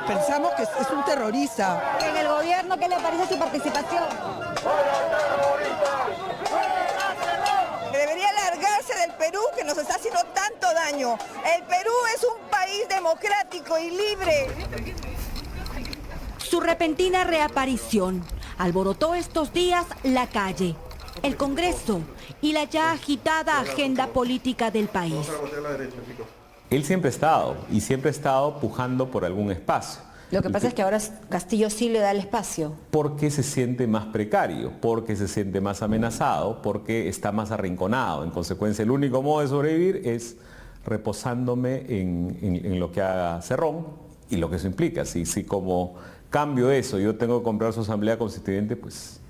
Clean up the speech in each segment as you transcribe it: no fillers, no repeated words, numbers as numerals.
pensamos que es un terrorista. En el gobierno, ¿qué le parece su participación? Debería largarse del Perú, que nos está haciendo tanto daño. El Perú es un país democrático y libre. Su repentina reaparición alborotó estos días la calle, el Congreso y la ya agitada agenda política del país. Él siempre ha estado pujando por algún espacio. Lo que pasa es que ahora Castillo sí le da el espacio. Porque se siente más precario, porque se siente más amenazado, porque está más arrinconado. En consecuencia, el único modo de sobrevivir es reposándome en lo que haga Cerrón y lo que eso implica. Si como cambio eso, yo tengo que comprar su asamblea constituyente, pues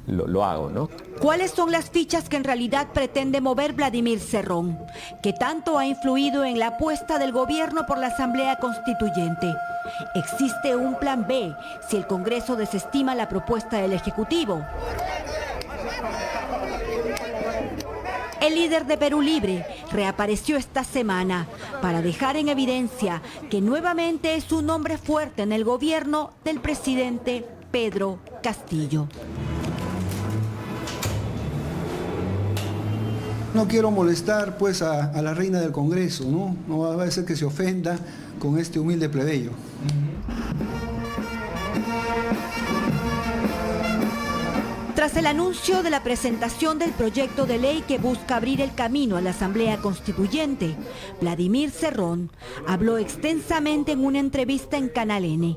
lo hago, ¿no? ¿Cuáles son las fichas que en realidad pretende mover Vladimir Cerrón, que tanto ha influido en la apuesta del gobierno por la asamblea constituyente? ¿Existe un plan B si el Congreso desestima la propuesta del Ejecutivo? El líder de Perú Libre reapareció esta semana para dejar en evidencia que nuevamente es un hombre fuerte en el gobierno del presidente Pedro Castillo. No quiero molestar pues a la reina del Congreso, ¿no? No va a ser que se ofenda con este humilde plebeyo. Tras el anuncio de la presentación del proyecto de ley que busca abrir el camino a la Asamblea Constituyente, Vladimir Cerrón habló extensamente en una entrevista en Canal N.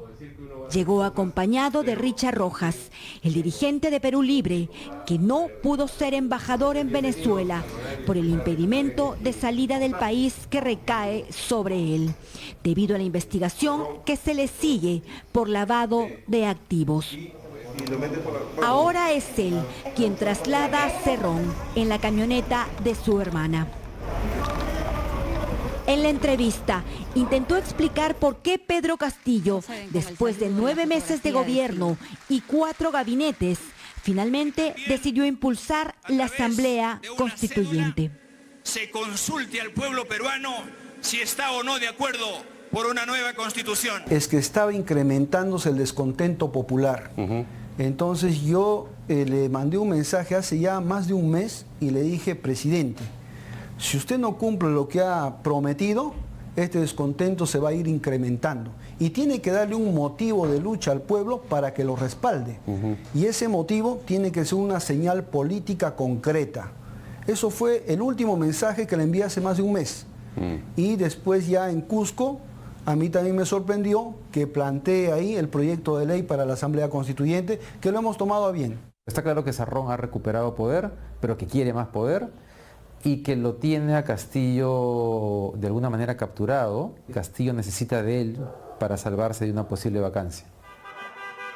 Llegó acompañado de Richard Rojas, el dirigente de Perú Libre, que no pudo ser embajador en Venezuela por el impedimento de salida del país que recae sobre él, debido a la investigación que se le sigue por lavado de activos. Ahora es él quien traslada a Cerrón en la camioneta de su hermana. En la entrevista intentó explicar por qué Pedro Castillo, después de 9 meses de gobierno y 4 gabinetes, finalmente decidió impulsar la Asamblea Constituyente. Se consulte al pueblo peruano si está o no de acuerdo por una nueva constitución. Es que estaba incrementándose el descontento popular. Entonces yo le mandé un mensaje hace ya más de un mes y le dije, presidente, si usted no cumple lo que ha prometido, este descontento se va a ir incrementando. Y tiene que darle un motivo de lucha al pueblo para que lo respalde. Y ese motivo tiene que ser una señal política concreta. Eso fue el último mensaje que le envié hace más de un mes. Y después ya en Cusco, a mí también me sorprendió que plantee ahí el proyecto de ley para la Asamblea Constituyente, que lo hemos tomado a bien. Está claro que Cerrón ha recuperado poder, pero que quiere más poder y que lo tiene a Castillo de alguna manera capturado. Castillo necesita de él para salvarse de una posible vacancia.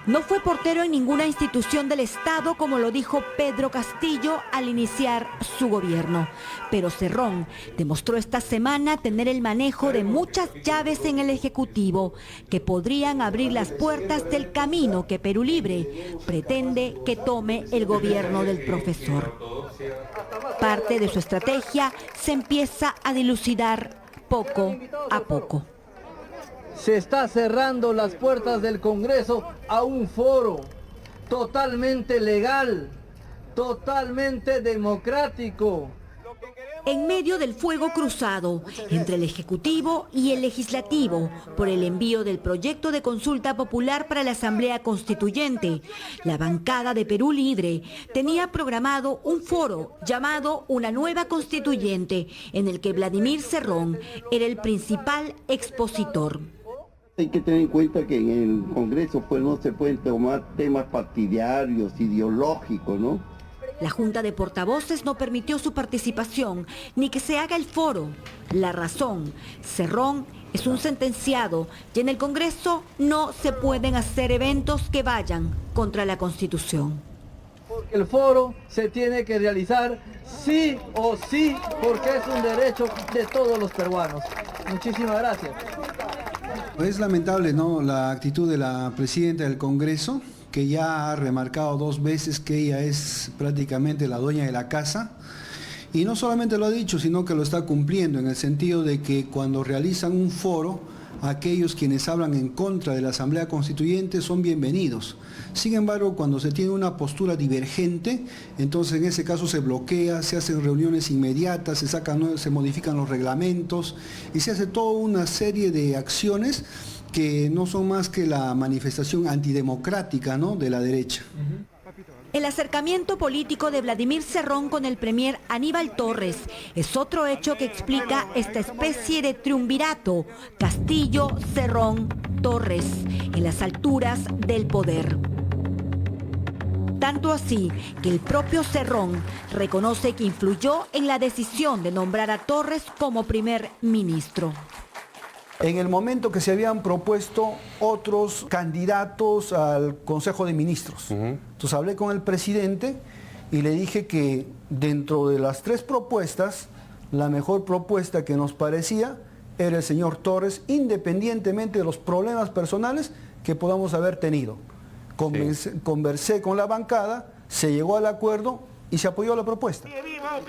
No fue portero en ninguna institución del Estado, como lo dijo Pedro Castillo al iniciar su gobierno. Pero Cerrón demostró esta semana tener el manejo de muchas llaves en el Ejecutivo que podrían abrir las puertas del camino que Perú Libre pretende que tome el gobierno del profesor. Parte de su estrategia se empieza a dilucidar poco a poco. Se está cerrando las puertas del Congreso a un foro totalmente legal, totalmente democrático. En medio del fuego cruzado entre el Ejecutivo y el Legislativo por el envío del proyecto de consulta popular para la Asamblea Constituyente, la bancada de Perú Libre tenía programado un foro llamado Una Nueva Constituyente, en el que Vladimir Cerrón era el principal expositor. Hay que tener en cuenta que en el Congreso pues no se pueden tomar temas partidarios, ideológicos, ¿no? La Junta de Portavoces no permitió su participación ni que se haga el foro. La razón, Cerrón es un sentenciado y en el Congreso no se pueden hacer eventos que vayan contra la Constitución. Porque el foro se tiene que realizar sí o sí, porque es un derecho de todos los peruanos. Muchísimas gracias. Es lamentable, ¿no?, la actitud de la presidenta del Congreso, que ya ha remarcado 2 veces que ella es prácticamente la dueña de la casa. Y no solamente lo ha dicho, sino que lo está cumpliendo, en el sentido de que cuando realizan un foro, aquellos quienes hablan en contra de la Asamblea Constituyente son bienvenidos. Sin embargo, cuando se tiene una postura divergente, entonces en ese caso se bloquea, se hacen reuniones inmediatas, se modifican los reglamentos y se hace toda una serie de acciones que no son más que la manifestación antidemocrática, ¿no?, de la derecha. El acercamiento político de Vladimir Cerrón con el premier Aníbal Torres es otro hecho que explica esta especie de triunvirato Castillo, Cerrón, Torres en las alturas del poder. Tanto así que el propio Cerrón reconoce que influyó en la decisión de nombrar a Torres como primer ministro. En el momento que se habían propuesto otros candidatos al Consejo de Ministros. Entonces hablé con el presidente y le dije que dentro de las 3 propuestas, la mejor propuesta que nos parecía era el señor Torres, independientemente de los problemas personales que podamos haber tenido. Conversé con la bancada, se llegó al acuerdo y se apoyó la propuesta.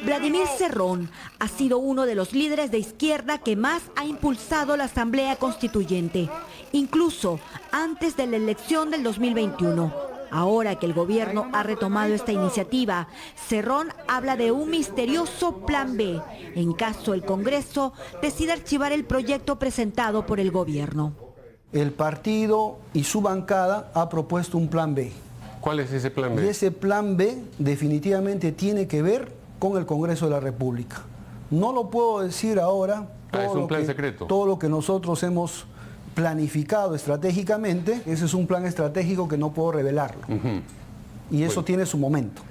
Vladimir Cerrón ha sido uno de los líderes de izquierda que más ha impulsado la Asamblea Constituyente, incluso antes de la elección del 2021. Ahora que el gobierno ha retomado esta iniciativa, Cerrón habla de un misterioso plan B, en caso el Congreso decida archivar el proyecto presentado por el gobierno. El partido y su bancada ha propuesto un plan B. ¿Cuál es ese plan B? Y ese plan B definitivamente tiene que ver con el Congreso de la República. No lo puedo decir ahora. Es un plan secreto. Todo lo que nosotros hemos planificado estratégicamente, ese es un plan estratégico que no puedo revelarlo. Y eso tiene su momento.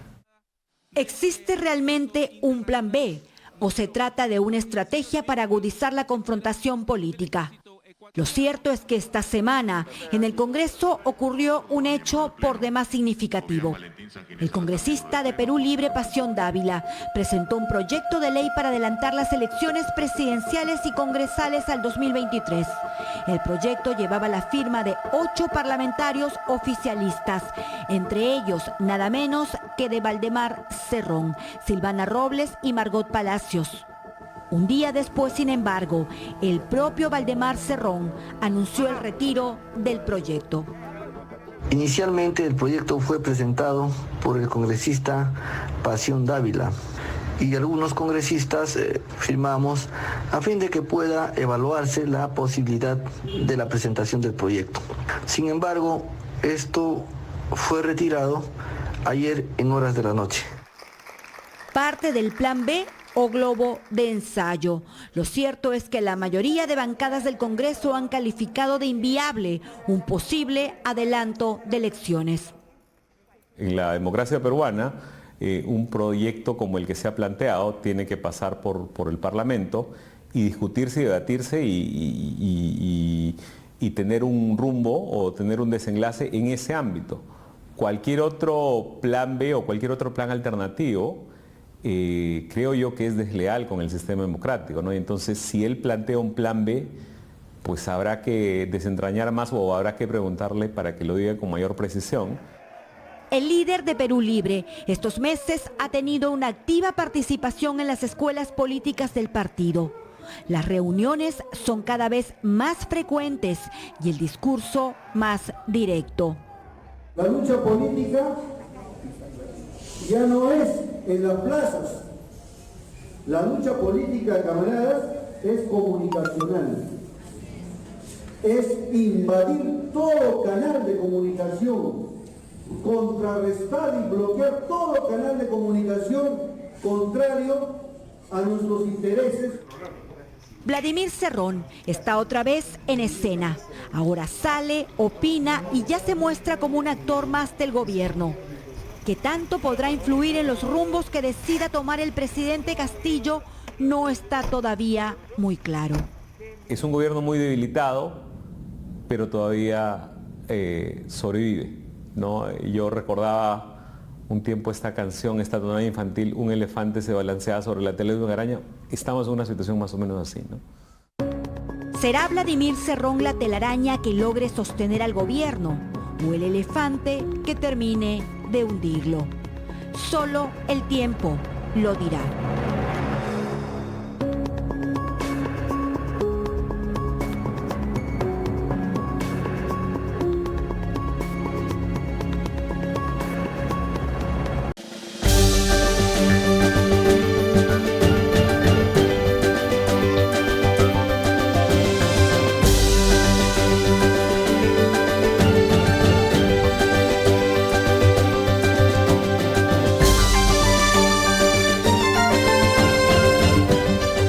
¿Existe realmente un plan B o se trata de una estrategia para agudizar la confrontación política? Lo cierto es que esta semana en el Congreso ocurrió un hecho por demás significativo. El congresista de Perú Libre, Pasión Dávila, presentó un proyecto de ley para adelantar las elecciones presidenciales y congresales al 2023. El proyecto llevaba la firma de 8 parlamentarios oficialistas, entre ellos nada menos que de Valdemar Cerrón, Silvana Robles y Margot Palacios. Un día después, sin embargo, el propio Valdemar Cerrón anunció el retiro del proyecto. Inicialmente el proyecto fue presentado por el congresista Pasión Dávila y algunos congresistas firmamos a fin de que pueda evaluarse la posibilidad de la presentación del proyecto. Sin embargo, esto fue retirado ayer en horas de la noche. Parte del plan B o globo de ensayo. Lo cierto es que la mayoría de bancadas del Congreso han calificado de inviable un posible adelanto de elecciones. En la democracia peruana, un proyecto como el que se ha planteado tiene que pasar por el Parlamento y discutirse y debatirse y tener un rumbo o tener un desenlace en ese ámbito. Cualquier otro plan B o cualquier otro plan alternativo creo yo que es desleal con el sistema democrático, ¿no? Y entonces, si él plantea un plan B, pues habrá que desentrañar más o habrá que preguntarle para que lo diga con mayor precisión. El líder de Perú Libre estos meses ha tenido una activa participación en las escuelas políticas del partido. Las reuniones son cada vez más frecuentes y el discurso más directo. La lucha política ya no es en las plazas. La lucha política, camaradas, es comunicacional. Es invadir todo canal de comunicación, contrarrestar y bloquear todo canal de comunicación contrario a nuestros intereses. Vladimir Cerrón está otra vez en escena. Ahora sale, opina y ya se muestra como un actor más del gobierno. ¿Qué tanto podrá influir en los rumbos que decida tomar el presidente Castillo? No está todavía muy claro. Es un gobierno muy debilitado, pero todavía sobrevive, ¿no? Yo recordaba un tiempo esta canción, esta tonada infantil, un elefante se balanceaba sobre la tela de una araña. Estamos en una situación más o menos así, ¿no? ¿Será Vladimir Cerrón la telaraña que logre sostener al gobierno o el elefante que termine de hundirlo? Solo el tiempo lo dirá.